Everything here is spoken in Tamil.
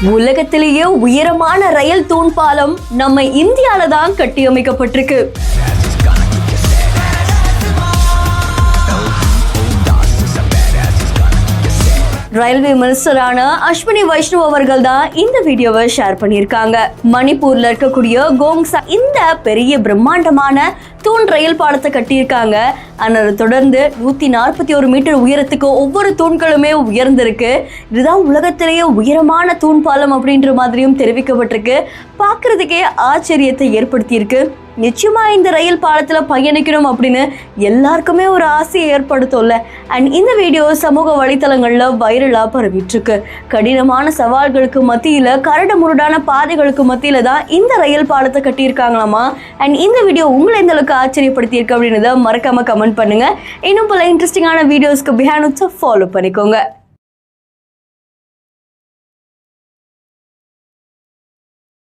உலகத்திலேயே உயரமான ரயில் தூண் பாலம் நம்ம இந்தியால தான் கட்டியமைக்கப்பட்டிருக்கு. ரயில்வே மினிஸ்டரான அஸ்வினி வைஷ்ணவ் அவர்கள் தான் இந்த வீடியோவை ஷேர் பண்ணியிருக்காங்க. மணிப்பூர்ல இருக்கக்கூடிய கோங்சா இந்த பெரிய பிரம்மாண்டமான தூண் ரயில் பாலத்தை கட்டியிருக்காங்க. அதை தொடர்ந்து 141 மீட்டர் உயரத்துக்கு ஒவ்வொரு தூண்களுமே உயர்ந்திருக்கு. இதுதான் உலகத்திலேயே உயரமான தூண் பாலம் அப்படின்ற மாதிரியும் தெரிவிக்கப்பட்டிருக்கு. பார்க்கறதுக்கே ஆச்சரியத்தை ஏற்படுத்தியிருக்கு. நிச்சயமா இந்த ரயில் பாலத்துல பயணிக்கணும் அப்படின்னு எல்லாருக்குமே ஒரு ஆசையை ஏற்படுத்தும்ல. அண்ட் இந்த வீடியோ சமூக வலைத்தளங்கள்ல வைரலா பரவிட்டு இருக்கு. கடினமான சவால்களுக்கு மத்தியில கரடு முரடான பாதைகளுக்கு மத்தியில தான் இந்த ரயில் பாலத்தை கட்டியிருக்காங்களாமா. அண்ட் இந்த வீடியோ உங்களை எந்த அளவுக்கு ஆச்சரியப்படுத்தி இருக்கு அப்படின்றத மறக்காம கமெண்ட் பண்ணுங்க. இன்னும் பல இன்ட்ரெஸ்டிங்கான வீடியோஸ்க்கு பிஹைண்ட் ஃபாலோ பண்ணிக்கோங்க.